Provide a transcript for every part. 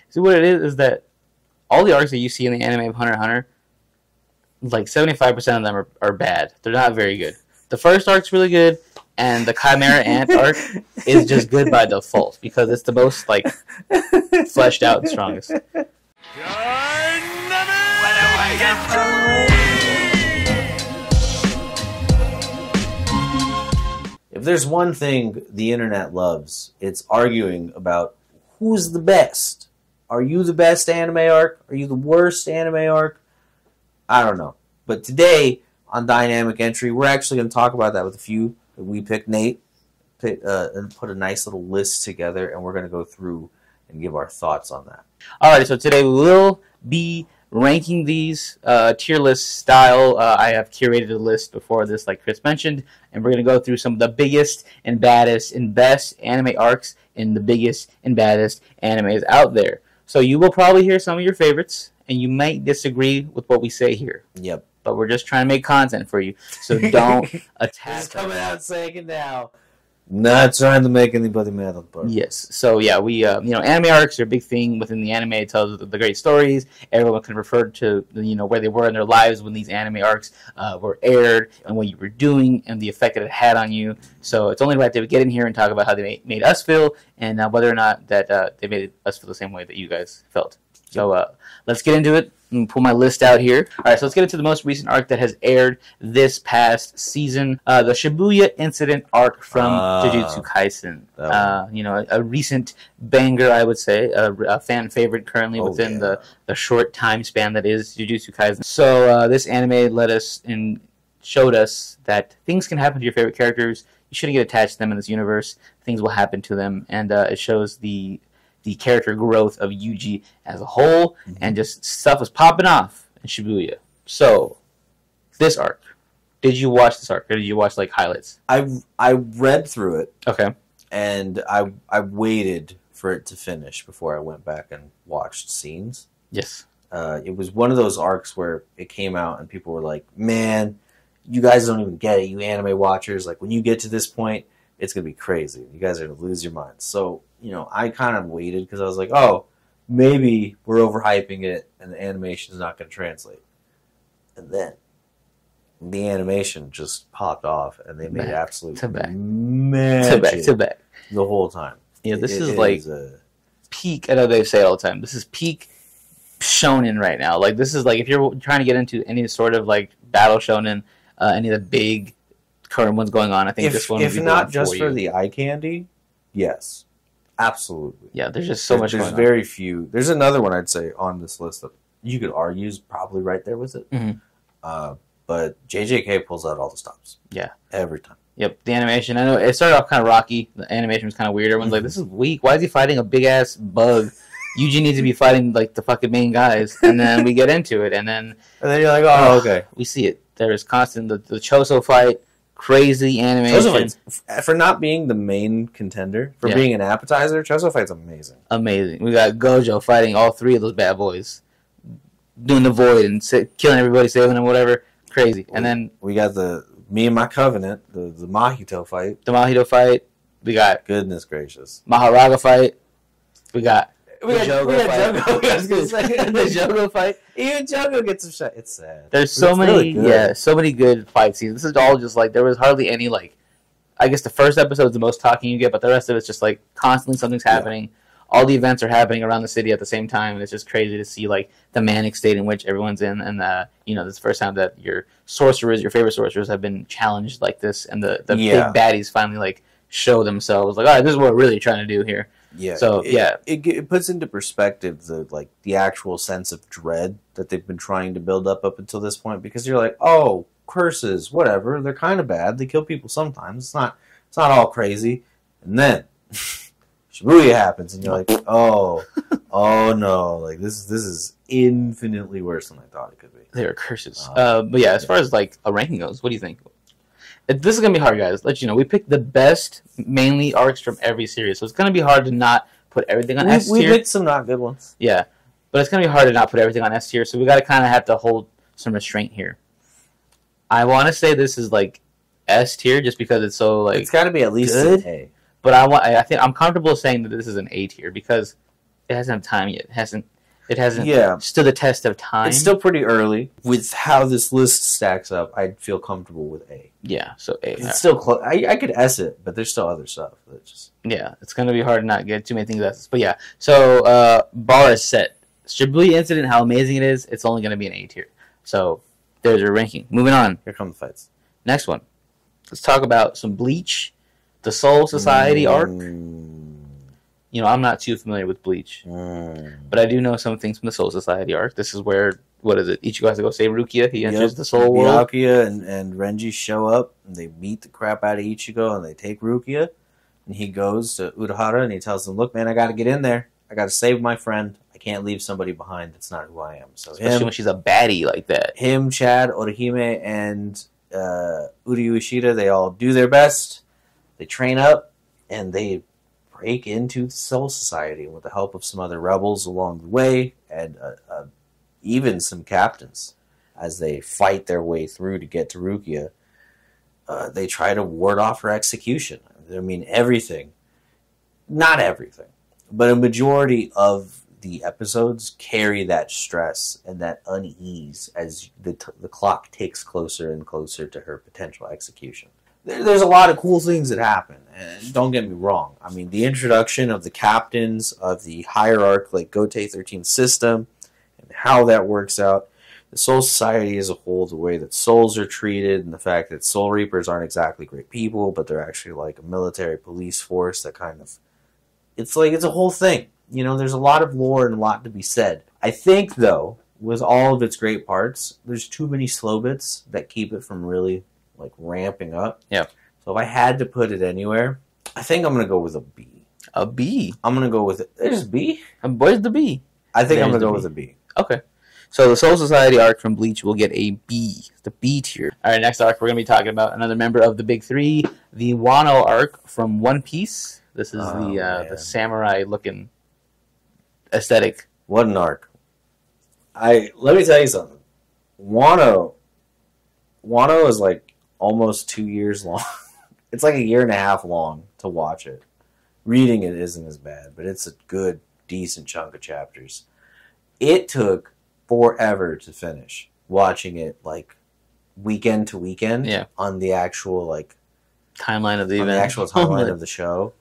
See, what it is that all the arcs that you see in the anime of Hunter x Hunter, like 75% of them are bad. They're not very good. The first arc's really good, and the Chimera Ant arc is just good by default because it's the most like fleshed out and strongest. If there's one thing the internet loves, it's arguing about who's the best. Are you the best anime arc? Are you the worst anime arc? I don't know. But today on Dynamic Entry, we're actually going to talk about that with a few. We picked Nate and put a nice little list together, and we're going to go through and give our thoughts on that. Alright, so today we will be ranking these tier list style. I have curated a list before this, like Chris mentioned, and we're going to go through some of the biggest and baddest and best anime arcs in the biggest and baddest animes out there. So you will probably hear some of your favorites, and you might disagree with what we say here. Yep. But we're just trying to make content for you, so don't attack us. Coming out saying it now. Not trying to make anybody mad on purpose. Yes. So yeah, we anime arcs are a big thing within the anime. It tells the great stories. Everyone can refer to where they were in their lives when these anime arcs were aired and what you were doing and the effect that it had on you. So it's only right that we get in here and talk about how they made us feel and whether or not that they made us feel the same way that you guys felt. So let's get into it. And pull my list out here. All right, so let's get into the most recent arc that has aired this past season. The Shibuya Incident arc from Jujutsu Kaisen. A recent banger, I would say. A fan favorite currently within the short time span that is Jujutsu Kaisen. So this anime led us and showed us that things can happen to your favorite characters. You shouldn't get attached to them in this universe. Things will happen to them, and it shows the character growth of Yuji as a whole, and just stuff was popping off in Shibuya. So, this arc. Did you watch this arc, or did you watch, like, highlights? I read through it. Okay. And I waited for it to finish before I went back and watched scenes. Yes. It was one of those arcs where it came out and people were like, man, you guys don't even get it, you anime watchers. Like, when you get to this point, it's going to be crazy. You guys are going to lose your minds. So, I kind of waited because I was like, oh, maybe we're overhyping it and the animation is not going to translate. And then the animation just popped off and they made absolute magic to back the whole time. Yeah, this is like peak. I know they say it all the time. This is peak shonen right now. Like, this is like if you're trying to get into any sort of like battle shonen, any of the big current ones going on, I think this one would be not just for the eye candy. Yes. Absolutely. Yeah, there's just so much going on. There's very few. There's another one I'd say on this list that you could argue is probably right there with it. Mm-hmm. But JJK pulls out all the stops. Yeah. Every time. Yep, the animation. I know it started off kind of rocky. The animation was kind of weird. Everyone's like, this is weak. Why is he fighting a big-ass bug? Yuji needs to be fighting, like, the fucking main guys. And then we get into it, and then you're like, oh, okay. We see it. There is constant, the Choso fight. Crazy animation. Choso Fight, for not being the main contender, for being an appetizer, Choso Fight's amazing. Amazing. We got Gojo fighting all three of those bad boys. Doing the void and killing everybody, saving them, whatever. Crazy. And then we got Me and My Covenant, the Mahito fight. The Mahito fight. We got goodness gracious. Maharaga fight. We got Jogo fight. The Jogo fight. Even Jogo gets some shot. It's sad. There's so many, so many good fight scenes. This is all just like there was hardly any like. I guess the first episode is the most talking you get, but the rest of it's just like constantly something's happening. Yeah. All the events are happening around the city at the same time, and it's just crazy to see like the manic state in which everyone's in. And this is the first time that your favorite sorcerers, have been challenged like this, and the big baddies finally like show themselves. Like, all right, this is what we're really trying to do here. Yeah. So it puts into perspective the actual sense of dread that they've been trying to build up until this point, because you're like, oh, curses, whatever, they're kind of bad. They kill people sometimes. It's not all crazy. And then Shibuya happens, and you're like, oh no, like this is infinitely worse than I thought it could be. They are curses. But yeah, as far as like a ranking goes, what do you think? This is going to be hard, guys. Let you know. We picked the best, mainly, arcs from every series. So it's going to be hard to not put everything on S tier. We picked some not good ones. Yeah. But it's going to be hard to not put everything on S tier. So we got to kind of have to hold some restraint here. I want to say this is, like, S tier just because it's so, like, it's got to be at least good. an A. But I think I'm comfortable saying that this is an A tier because it hasn't had time yet. It hasn't Yeah. stood the test of time. It's still pretty early. With how this list stacks up, I'd feel comfortable with A. Yeah, so A. It's still close. I could S it, but there's still other stuff. That just Yeah, it's going to be hard to not get too many things S. But yeah, so bar is set. Shibuya Incident, how amazing it is, it's only going to be an A tier. So there's your ranking. Moving on. Here come the fights. Next one. Let's talk about some Bleach, the Soul Society arc. You know, I'm not too familiar with Bleach, but I do know some things from the Soul Society arc. This is where, what is it? Ichigo has to go save Rukia. He enters the Soul World. Rukia and Renji show up, and they beat the crap out of Ichigo, and they take Rukia. And he goes to Urahara, and he tells him, look, man, I got to get in there. I got to save my friend. I can't leave somebody behind that's not who I am. So especially when she's a baddie like that. Him, Chad, Orihime, and Uryu Ishida, they all do their best. They train up, and they break into the Soul Society with the help of some other rebels along the way, and even some captains. As they fight their way through to get to Rukia, they try to ward off her execution. I mean, everything. Not everything, but a majority of the episodes carry that stress and that unease as the clock ticks closer and closer to her potential execution. There's a lot of cool things that happen, and don't get me wrong. I mean, the introduction of the captains of the hierarch, like Gotei 13 system, and how that works out, the Soul Society as a whole, the way that souls are treated, and the fact that Soul Reapers aren't exactly great people, but they're actually like a military police force that kind of... It's a whole thing. You know, there's a lot of lore and a lot to be said. I think, though, with all of its great parts, there's too many slow bits that keep it from really, like, ramping up. Yeah. So if I had to put it anywhere, I think I'm going to go with a B. A B? I'm going to go with... There's B? Where's the B? I think I'm going to go B. with a B. Okay. So the Soul Society arc from Bleach will get a B. The B tier. Alright, next arc we're going to be talking about another member of the Big Three, the Wano arc from One Piece. This is the samurai-looking aesthetic. What an arc. Let me tell you something. Wano is like almost 2 years long. It's like a year and a half long to watch it. Reading it isn't as bad, but it's a good, decent chunk of chapters. It took forever to finish watching it, like weekend to weekend, on the actual timeline of the on event. the actual timeline of the show.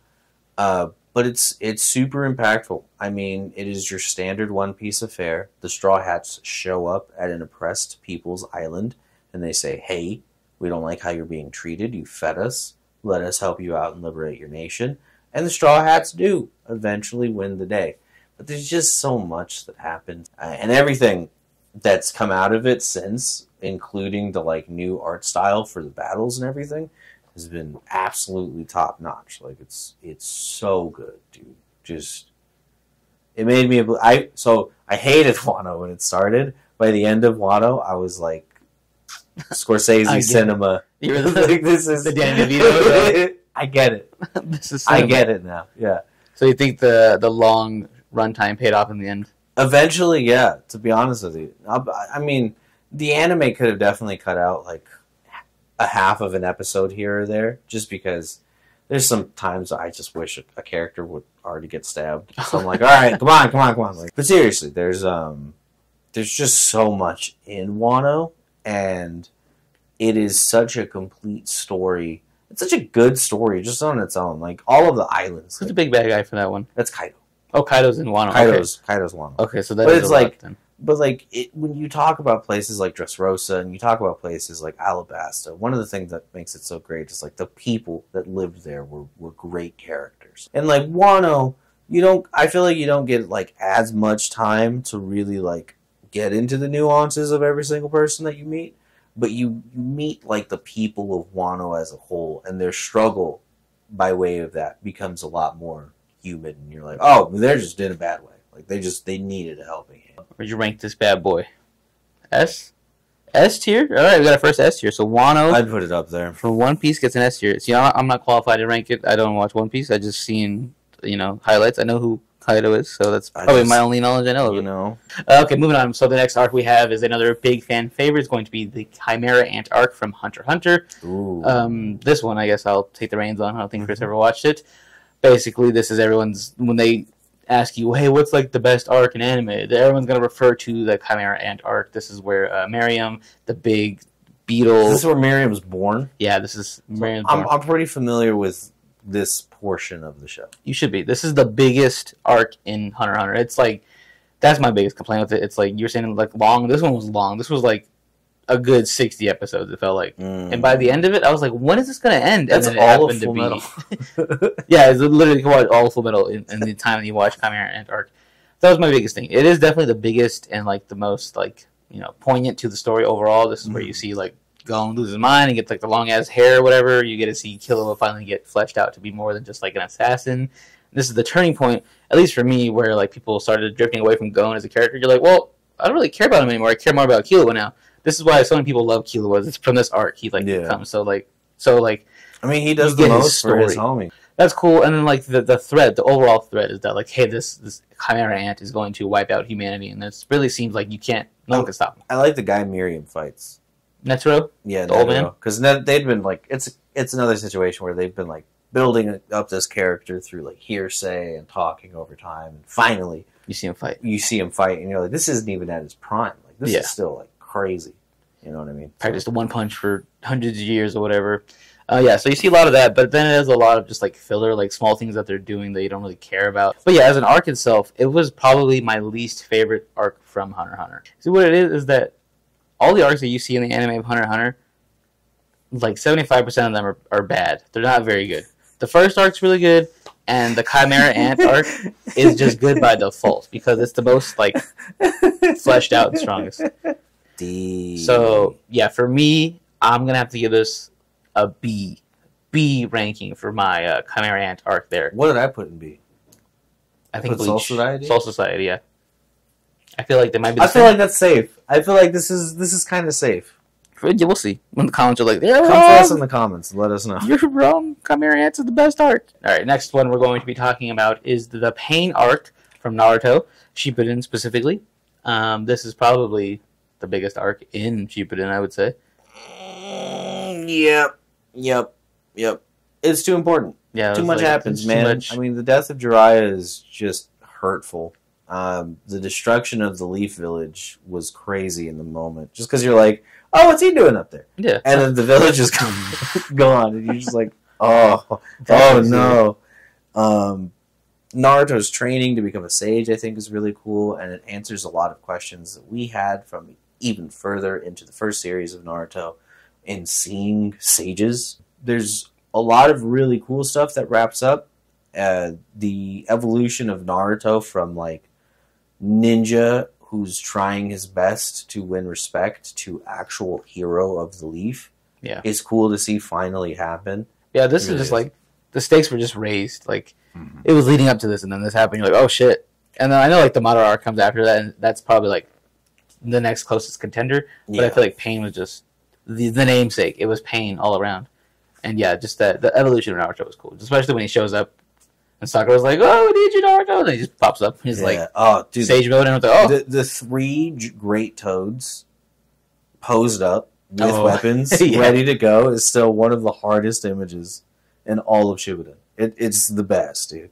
But it's super impactful. I mean, it is your standard One Piece affair. The Straw Hats show up at an oppressed people's island, and they say, hey, we don't like how you're being treated. You fed us. Let us help you out and liberate your nation. And the Straw Hats do eventually win the day. But there's just so much that happens. And everything that's come out of it since, including the new art style for the battles and everything, has been absolutely top notch. Like it's so good, dude. Just it made me. I hated Wano when it started. By the end of Wano, I was like, Scorsese cinema. You were this is the Danny DeVito. I get it. This is I get it now. Yeah. So you think the long runtime paid off in the end? Eventually, yeah. To be honest with you, I mean, the anime could have definitely cut out a half of an episode here or there, just because there's some times I just wish a character would already get stabbed. So I'm like, all right, come on. But seriously, there's just so much in Wano, and it is such a complete story. It's such a good story just on its own. Like all of the islands. Who's the big bad guy for that one? That's Kaido. Oh, Kaido's in Wano. Kaido's Wano. Okay, so that but is it's a lot, then. But when you talk about places like Dressrosa and you talk about places like Alabasta, one of the things that makes it so great is the people that lived there were great characters. And Wano, I feel like you don't get as much time to really get into the nuances of every single person that you meet, but you meet the people of Wano as a whole, and their struggle by way of that becomes a lot more human, and you're like, oh, they're just in a bad way. They needed a helping hand. Where'd you rank this bad boy? S? S tier? Alright, we got a first S tier. So Wano, I'd put it up there. For One Piece gets an S tier. See, I'm not qualified to rank it. I don't watch One Piece. I just seen, highlights. I know who Kaido is, so that's probably my only knowledge I know of it. Okay, moving on. So the next arc we have is another big fan favorite. It's going to be the Chimera Ant arc from Hunter x Hunter. Ooh. This one, I guess I'll take the reins on. I don't think Chris ever watched it. Basically, this is everyone's... When they ask you, hey, what's like the best arc in anime? Everyone's gonna refer to the Chimera Ant arc. This is where Miriam, the big beetle. This is where Miriam's born. Yeah, this is Miriam's I'm, born. I'm pretty familiar with this portion of the show. You should be. This is the biggest arc in Hunter x Hunter. It's like that's my biggest complaint with it. It's like you're saying like long. This one was long. This was like a good 60 episodes. It felt like, and by the end of it, I was like, when is this gonna end? That's and all of Full Metal. Yeah, it's literally you can watch all of Full Metal in the time that you watch Chimera Ant arc. That was my biggest thing. It is definitely the biggest and like the most like poignant to the story overall. This is where you see like Gon lose his mind and gets like the long ass hair or whatever. You get to see Killua finally get fleshed out to be more than just like an assassin. This is the turning point, at least for me, where like people started drifting away from Gon as a character. You're like, well, I don't really care about him anymore. I care more about Killua now. This is why so many people love Killua. It's from this arc he comes. So I mean, he does the most for his homie. That's cool. And then like the thread, the overall thread is that like, hey, this Chimera Ant is going to wipe out humanity, and this really seems like no one can stop him. I like the guy Miriam fights. Netero? Yeah, the old man. Because they'd been like, it's another situation where they've been like building up this character through like hearsay and talking over time, and finally you see him fight. And you're like, this isn't even at his prime. Like this is still like crazy. You know what I mean? Practiced one punch for hundreds of years or whatever. So you see a lot of that, but then it has a lot of just like filler, like small things that they're doing that you don't really care about. But yeah, as an arc itself, it was probably my least favorite arc from Hunter x Hunter. See, what it is that all the arcs that you see in the anime of Hunter x Hunter, like 75% of them are bad. They're not very good. The first arc's really good, and the Chimera Ant arc is just good by default because it's the most like fleshed out and strongest. So yeah, for me, I'm gonna have to give this a B ranking for my Chimera Ant arc there. What did I put in B? I think Soul Society. Soul Society, yeah. I feel like they might be. I feel like that's safe. I feel like this is kind of safe. Yeah, we'll see when the comments are like, "They're Come wrong. for us in the comments and let us know." You're wrong. Chimera Ant is the best arc. All right, next one we're going to be talking about is the Pain arc from Naruto, Shippuden specifically. This is probably the biggest arc in Shippuden, I would say. Yep. It's too important. Yeah, too much happens, man. I mean, the death of Jiraiya is just hurtful. The destruction of the Leaf Village was crazy in the moment. Just because you're like, oh, what's he doing up there? Yeah. And then the village is gone, and you're just like, oh no. Naruto's training to become a sage, I think, is really cool, and it answers a lot of questions that we had from even further into the first series of Naruto in seeing sages. There's a lot of really cool stuff that wraps up. The evolution of Naruto from like ninja who's trying his best to win respect to actual hero of the Leaf is cool to see finally happen. Yeah, this is just like the stakes were just raised. Like it was leading up to this, and then this happened. You're like, oh shit! And then I know like the Madara arc comes after that, and that's probably like the next closest contender. But I feel like Pain was just the namesake. It was Pain all around, and yeah, just that the evolution of Naruto was cool, especially when he shows up. And Sakura's like, oh, we need you, Naruto. And he just pops up. He's like, oh, dude, sage mode. And I was like, oh. The three great toads posed up with weapons ready to go is still one of the hardest images in all of Shippuden. It's the best, dude.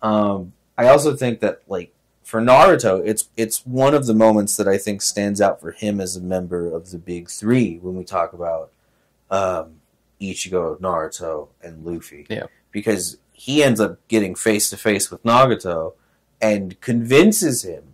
I also think that, like, for Naruto, it's one of the moments that I think stands out for him as a member of the big three when we talk about Ichigo, Naruto, and Luffy. Yeah. Because he ends up getting face-to-face with Nagato and convinces him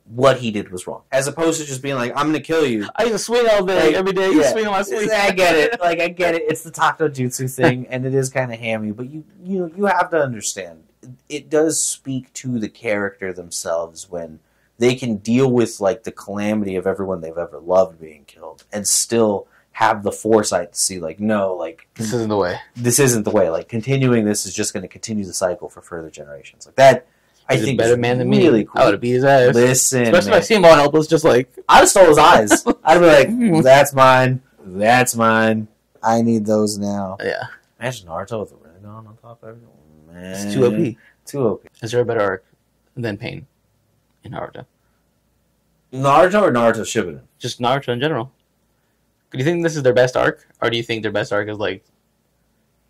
what he did was wrong. As opposed to just being like, I'm going to kill you. I used to swing all day, every day. You swing on my swing. I get it. I get it. It's the Taco Jutsu thing, and it is kind of hammy. But you have to understand, it does speak to the character themselves when they can deal with like the calamity of everyone they've ever loved being killed and still have the foresight to see, like, no, like, this isn't the way. This isn't the way. Like, continuing this is just going to continue the cycle for further generations. Like that, I think better man than really me. Cool. I would have beat his ass. Listen, especially if I see him all helpless, just like I'd have stole his eyes. I'd be like, "That's mine. That's mine. I need those now." Yeah. Imagine Naruto with a Rinnegan on top of everything. Man, it's too OP. Too OP. Is there a better arc than Pain in Naruto? Naruto or Naruto Shippuden? Just Naruto in general. Do you think this is their best arc, or do you think their best arc is like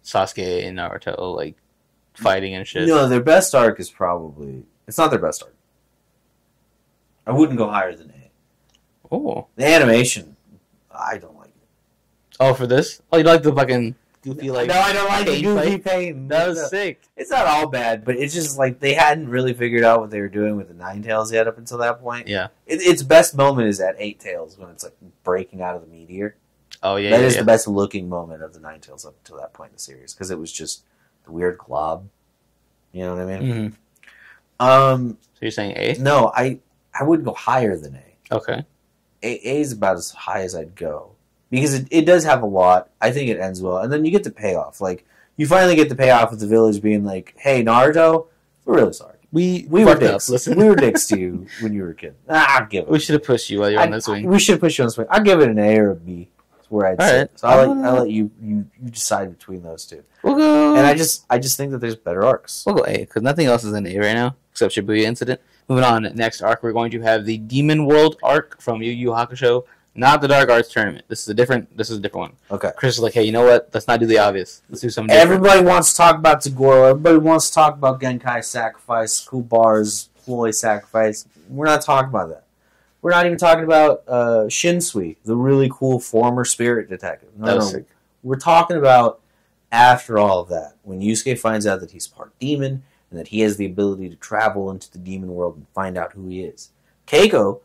Sasuke and Naruto, like fighting and shit. No, their best arc is probably... It's not their best arc. I wouldn't go higher than A. Oh. The animation, I don't like it. Oh, for this? Oh, you like the fucking goofy, like... No, I don't like the pain goofy fight? pain. That was sick. It's not all bad, but it's just like they hadn't really figured out what they were doing with the Ninetales yet up until that point. Yeah. Its best moment is at Eight Tails when it's like breaking out of the meteor. Oh, yeah, That yeah, is yeah. the best looking moment of the Ninetales up until that point in the series because it was just the weird glob. You know what I mean? Mm-hmm. So you're saying A? No, I wouldn't go higher than A. Okay. A is about as high as I'd go because it does have a lot. I think it ends well, and then you get the payoff. Like you finally get the payoff with the village being like, "Hey, Naruto, we're really sorry. We were fucked dicks. up. Listen. We were dicks to you when you were a kid. I'll give it. We should have pushed you while you were on this wing. We should push you on this wing. I'll give it an A or a B. That's where I'd All sit. right. So I'll let you decide between those two. We'll go... And I just think that there's better arcs. We'll go A, because nothing else is in A right now, except Shibuya Incident. Moving on, next arc, we're going to have the Demon World arc from Yu Yu Hakusho, not the Dark Arts Tournament. This is a different one. Okay. Chris is like, hey, you know what? Let's not do the obvious. Let's do something different. Everybody wants to talk about Tagoro. Everybody wants to talk about Genkai Sacrifice, Kubar's Ploy Sacrifice. We're not talking about that. We're not even talking about Shinsui, the really cool former spirit detective. That was sick. We're talking about after all of that, when Yusuke finds out that he's part demon and that he has the ability to travel into the demon world and find out who he is. Keiko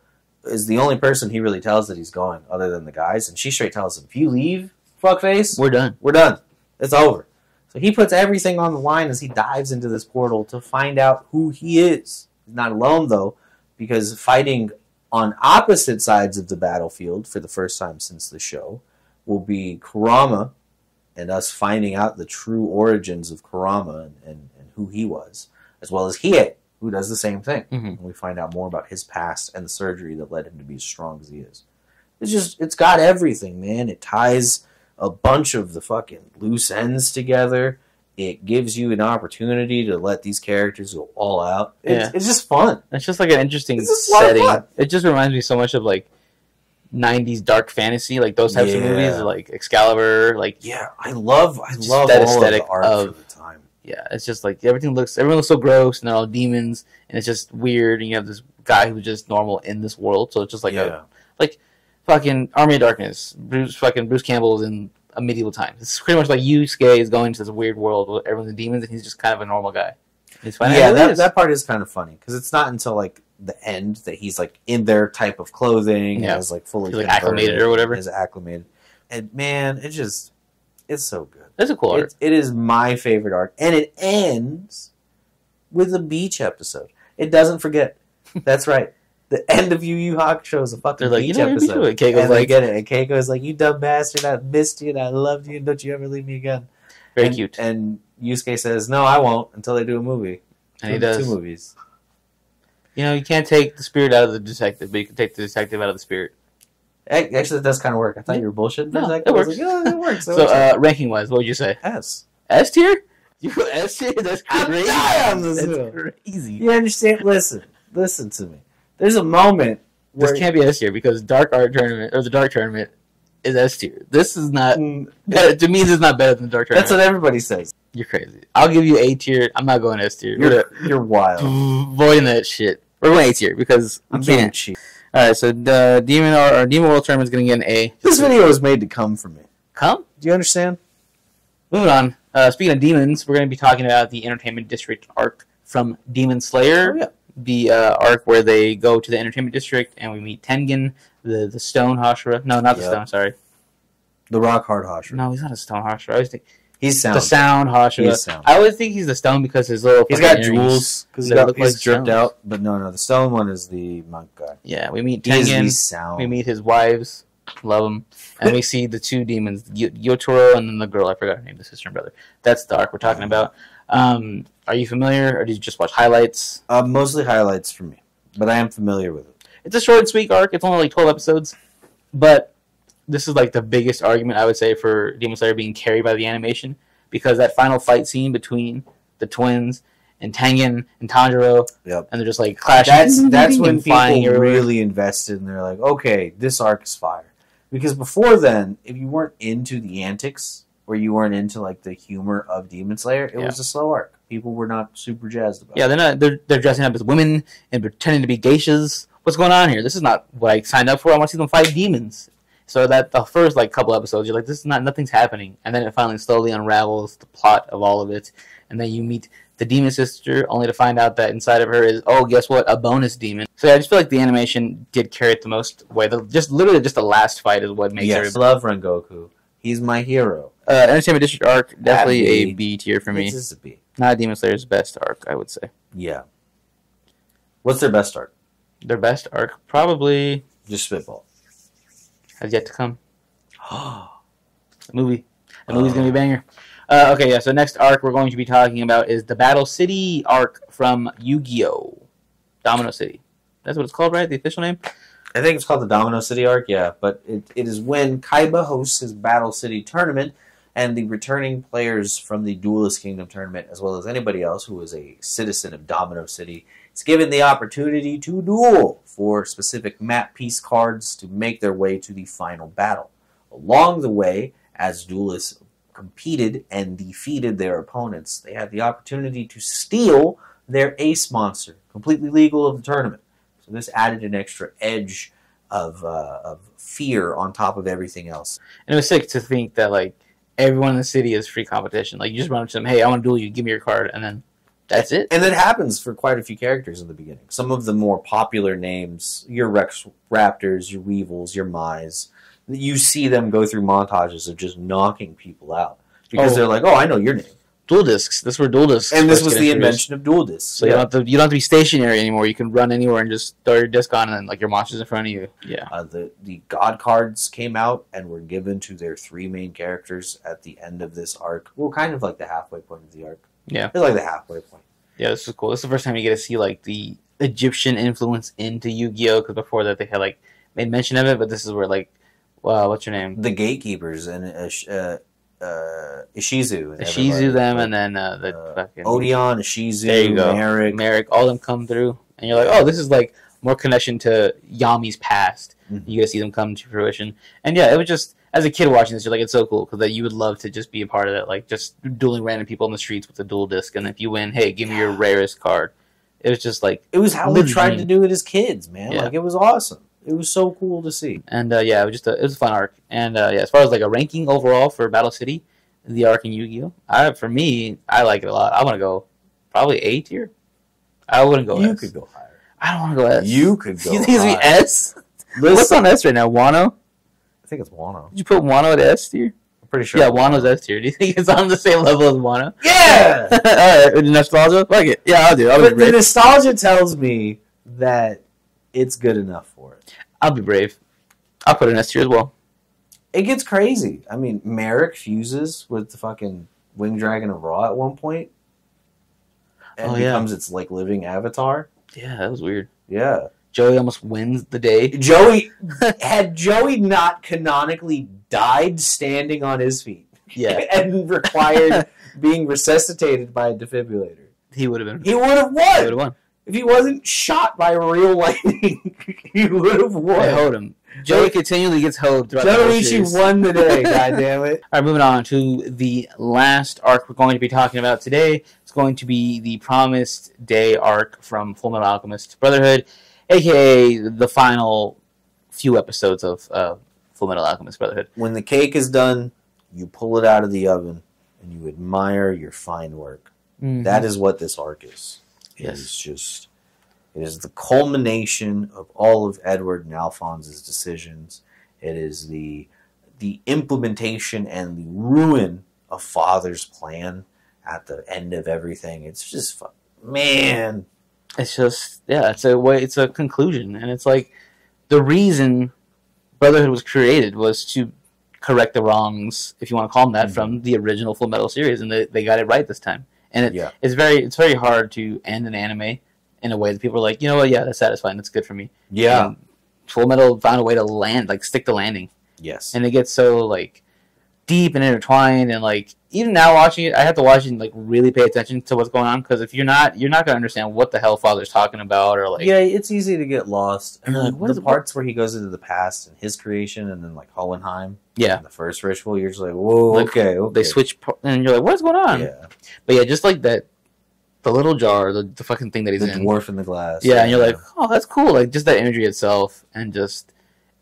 is the only person he really tells that he's going, other than the guys, and she straight tells him, if you leave, fuckface, We're done. we're done. It's over. So he puts everything on the line as he dives into this portal to find out who he is. He's not alone, though, because fighting on opposite sides of the battlefield for the first time since the show will be Kurama and us finding out the true origins of Kurama and who he was, as well as Hiei, who does the same thing. Mm-hmm. And we find out more about his past and the surgery that led him to be as strong as he is. It's got everything, man. It ties a bunch of the fucking loose ends together. It gives you an opportunity to let these characters go all out. It's just fun. It's just like an interesting It's just a lot of setting. fun. It just reminds me so much of like 90s dark fantasy, like those types of movies, like Excalibur, like Yeah, I love that all aesthetic of the art of- for the time. yeah, it's just like everyone looks so gross and they're all demons and it's just weird and you have this guy who's just normal in this world, so it's just like a fucking Army of Darkness. Bruce Campbell is in a medieval time. It's pretty much like Yusuke is going to this weird world where everyone's demons and he's just kind of a normal guy. He's fine. Yeah, that part is kind of funny because it's not until like the end that he's like in their type of clothing and is like fully he's, like, acclimated or whatever. Is acclimated, and man, it's so good. That's a cool arc. It is my favorite arc, and it ends with a beach episode. It doesn't forget. That's right. The end of Yu Yu Hakusho is a fucking They're like, beach you know, episode. and Keiko's and like, they get it. And Keiko's like, you dumb bastard, I missed you and I loved you and don't you ever leave me again. very cute. And Yusuke says, no, I won't until they do a movie. And he does. 2 movies. You know, you can't take the spirit out of the detective, but you can take the detective out of the spirit. Actually, that does kind of work. I thought you were bullshitting. No, I it was works. like, oh, it works. So, ranking wise, what would you say? S. S tier? You go S tier? That's I'm crazy. dying on this That's hill. crazy. You understand? Listen to me. There's a moment where This can't be S tier because Dark Art Tournament or the Dark Tournament is S tier. This is not better. To me, this is not better than the Dark Tournament. That's what everybody says. You're crazy. I'll give you A tier. I'm not going S tier. You're wild. Avoiding that shit. We're going A tier because I'm you being can't. cheap. All right, so the Demon World Tournament is going to get an A. This video was made to come from me. Come. Do you understand? Moving on. Speaking of demons, we're going to be talking about the Entertainment District arc from Demon Slayer. Oh, yeah. The arc where they go to the Entertainment District and we meet Tengen, the Stone Hashira. No, not the Yep. Stone, sorry. The Rock Hard Hashira. No, he's not a Stone Hashira. I always think He's sound. the Sound Hashira. He's sound. I always think he's the Stone because his little He's fucking got earrings jewels because that look he's like dripped stones. out. But no, the stone one is the monk guy. Yeah, we meet He is the Tengen. sound. We meet his wives. Love him. And we see the 2 demons, Yotaro and then the girl, I forgot her name, the sister and brother. That's the arc we're talking about. Are you familiar, or did you just watch highlights? Mostly highlights for me, but I am familiar with it. It's a short and sweet arc. It's only like 12 episodes. But this is like the biggest argument, I would say, for Demon Slayer being carried by the animation. Because that final fight scene between the twins and Tengen and Tanjiro, Yep. and they're just like clashing. That's when and flying people everywhere. really invested and they're like, okay, this arc is fire. Because before then, if you weren't into the antics or you weren't into like the humor of Demon Slayer, it was a slow arc. people were not super jazzed about. Yeah, they're dressing up as women and pretending to be geishas. What's going on here? This is not what I signed up for. I want to see them fight demons. So that the first couple episodes, you're like, this is nothing's happening, and then it finally slowly unravels the plot of all of it, and then you meet the demon sister, only to find out that inside of her is, oh, guess what, a bonus demon. So yeah, I just feel like the animation did carry it the most way. Literally just the last fight is what makes it. I love Rengoku. He's my hero. Entertainment District arc, definitely a B tier for me. This is a B. Not Demon Slayer's best arc, I would say. Yeah. What's their best arc? Their best arc, probably... Just spitball. Has yet to come. The movie's going to be a banger. Okay, yeah, so next arc we're going to be talking about is the Battle City arc from Yu-Gi-Oh! Domino City. That's what it's called, right? The official name? I think it's called the Domino City arc, yeah. But it is when Kaiba hosts his Battle City tournament, and the returning players from the Duelist Kingdom tournament, as well as anybody else who is a citizen of Domino City, is given the opportunity to duel for specific map piece cards to make their way to the final battle. Along the way, as duelists competed and defeated their opponents, they had the opportunity to steal their ace monster, completely legal of the tournament. So this added an extra edge of fear on top of everything else. And it was sick to think that everyone in the city is free competition. You just run up to them, hey, I want to duel you, give me your card, and then that's it. And that happens for quite a few characters in the beginning. Some of the more popular names, your Rex Raptors, your Weevils, your Mize, you see them go through montages of just knocking people out. Because they're like, oh, I know your name. Dual discs. This were dual discs. And this was the invention of dual discs. So you don't have to be stationary anymore. You can run anywhere and just throw your disc on and then your monster's in front of you. Yeah. The God cards came out and were given to their three main characters at the end of this arc. Well, kind of like the halfway point of the arc. Yeah. It's like the halfway point. Yeah, this is cool. This is the first time you get to see the Egyptian influence into Yu-Gi-Oh! Because before that they had made mention of it, but this is where what's your name? The gatekeepers and Ishizu. Ishizu them, and then the fucking Odeon, Ishizu, there you go. Merrick, all of them come through, and you're like, oh, this is more connection to Yami's past. Mm-hmm. You get to see them come to fruition, and yeah, it was just as a kid watching this, you're like, it's so cool because you would love to just be a part of it, just dueling random people in the streets with a dual disc, and if you win, hey, give me your rarest card. It was just it was how we tried to do it as kids, man. Yeah. It was awesome. It was so cool to see. And yeah, it was a fun arc. And yeah, as far as a ranking overall for Battle City, the arc in Yu-Gi-Oh! For me, I like it a lot. I want to go probably A tier. I wouldn't go S. You could go higher. I don't want to go S. You could go You think it's going to be S? What's on S right now? Wano? I think it's Wano. Did you put Wano at S tier? I'm pretty sure. Yeah, Wano's S tier. Do you think it's on the same level as Wano? Yeah! Alright, with the nostalgia? Fuck it. Yeah, I'll do it. But the nostalgia tells me that it's good enough for it. I'll be brave. I'll put an S tier as well. It gets crazy. I mean, Merrick fuses with the fucking Winged Dragon of Ra at one point. And becomes its living avatar. Yeah, that was weird. Yeah. Joey almost wins the day. Had Joey not canonically died standing on his feet. Yeah. And required being resuscitated by a defibrillator. He would have won. He would have won. If he wasn't shot by real lightning, he would have won. They hoed him. Joey continually gets hoed throughout the whole series. Joey won the day, goddammit. All right, moving on to the last arc we're going to be talking about today. It's going to be the Promised Day arc from Fullmetal Alchemist Brotherhood, a.k.a. the final few episodes of Fullmetal Alchemist Brotherhood. When the cake is done, you pull it out of the oven, and you admire your fine work. Mm-hmm. That is what this arc is. Yes. It is the culmination of all of Edward and Alphonse's decisions. It is the implementation and the ruin of Father's plan at the end of everything. It's just man. It's just it's a conclusion, and it's the reason Brotherhood was created was to correct the wrongs, if you want to call them that, from the original Fullmetal series, and they got it right this time. And it's very hard to end an anime in a way that people are like, you know what, yeah, that's satisfying, that's good for me. Yeah. And Fullmetal found a way to land, stick the landing. Yes. And it gets so, deep and intertwined, and, even now watching it, I have to watch it and, really pay attention to what's going on, because if you're not going to understand what the hell Father's talking about, or, Yeah, it's easy to get lost. And, the parts where he goes into the past and his creation, and then, Hohenheim. Yeah. The first ritual, you're just whoa, okay. They switch, and you're like, what's going on? Yeah. But, yeah, just, that the little jar, the fucking thing that he's The in. dwarf in the glass. Yeah, and you're like, oh, that's cool. Like, just that imagery itself, and just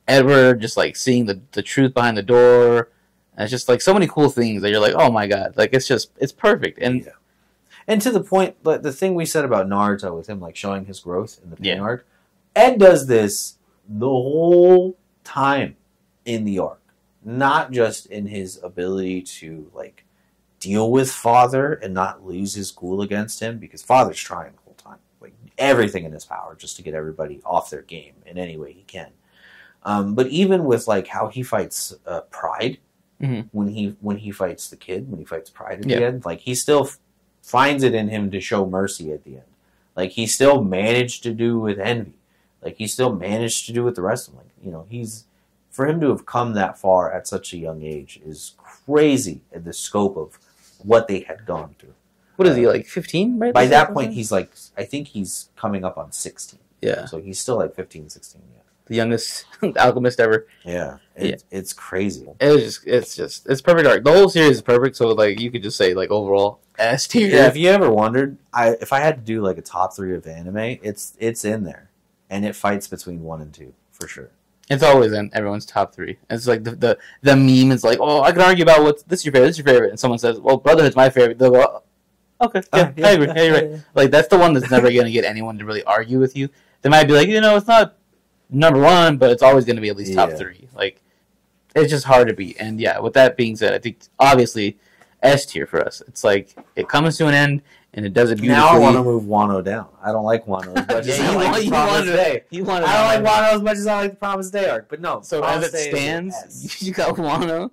Edward just, like, seeing the truth behind the door. And it's just, like, so many cool things that you're like, oh, my God. Like, it's perfect. And yeah. And to the point, but the thing we said about Naruto with him, like, showing his growth in the pain arc, Ed does this the whole time in the arc. Not just in his ability to, like, deal with Father and not lose his cool against him, because Father's trying the whole time. Like, everything in his power just to get everybody off their game in any way he can. But even with, like, how he fights Pride, when he fights the kid, when he fights Pride at the end, like, he still finds it in him to show mercy at the end. Like, he still managed to do with Envy. Like, he still managed to do with the rest of them. Like, you know, for him to have come that far at such a young age is crazy in the scope of what they had gone through. What is he, like 15? Right? By that point, he's like, I think he's coming up on 16. Yeah. So he's still like 15, 16. Yeah. The youngest alchemist ever. Yeah. It's crazy. It's perfect art. The whole series is perfect. So, like, you could just say, like, overall S tier. Yeah. If you ever wondered, if I had to do like a top 3 of anime, it's in there, and it fights between 1 and 2 for sure. It's always in everyone's top 3. It's like the meme is like, oh, I can argue about this is your favorite, this is your favorite, and someone says, well, Brotherhood's my favorite. They'll go, oh, okay, yeah, I agree, yeah, you're right. Yeah. Like, that's the one that's never gonna get anyone to really argue with you. They might be like, you know, it's not number 1, but it's always gonna be at least top 3. Like, it's just hard to beat. And yeah, with that being said, I think obviously S tier for us. It's like it comes to an end. And it does it beautifully. Now I want to move Wano down. I don't like Wano as much as I like the Promised Day. I don't like Wano as much as I like the Promised Day arc. But no, so as it stands, you got Wano.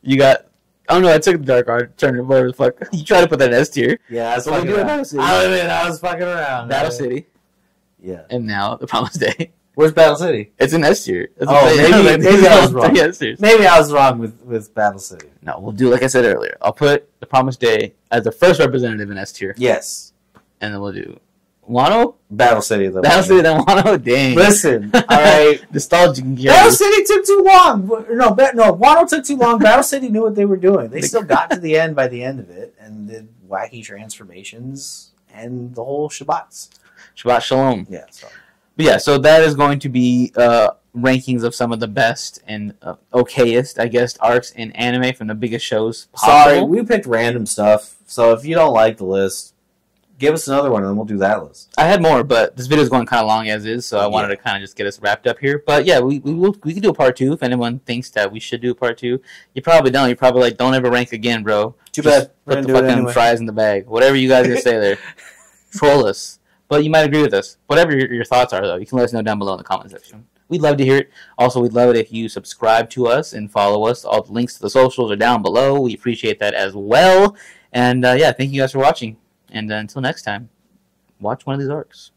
You got... Oh no, I took the Dark Art, turned it whatever the fuck. You try to put that in S tier. Yeah, that's fucking around. I was fucking around. Battle City. Yeah. And now the Promised Day. Where's Battle City? It's in S tier. Maybe I was wrong. Maybe I was wrong with Battle City. No, we'll do like I said earlier. I'll put the Promised Day as the first representative in S tier. Yes. And then we'll do Wano? Battle City, then Wano. Dang. Listen, all right. Nostalgic. Battle City took too long. No, Wano took too long. Battle City knew what they were doing. They still got to the end by the end of it and did wacky transformations and the whole Shabbat. Shabbat Shalom. Yeah, sorry. But yeah, so that is going to be rankings of some of the best and okayest, I guess, arcs in anime from the biggest shows possible. Sorry, we picked random stuff. So if you don't like the list, give us another one and then we'll do that list. I had more, but this video is going kind of long as is, so I wanted to kind of just get us wrapped up here. But yeah, we can do a part 2 if anyone thinks that we should do a part 2. You probably don't. You're probably like, don't ever rank again, bro. Too bad. Put the fucking fries in the bag. Whatever you guys are going to say there. Troll us. But you might agree with us. Whatever your thoughts are, though, you can let us know down below in the comment section. We'd love to hear it. Also, we'd love it if you subscribe to us and follow us. All the links to the socials are down below. We appreciate that as well. And yeah, thank you guys for watching. And until next time, watch one of these arcs.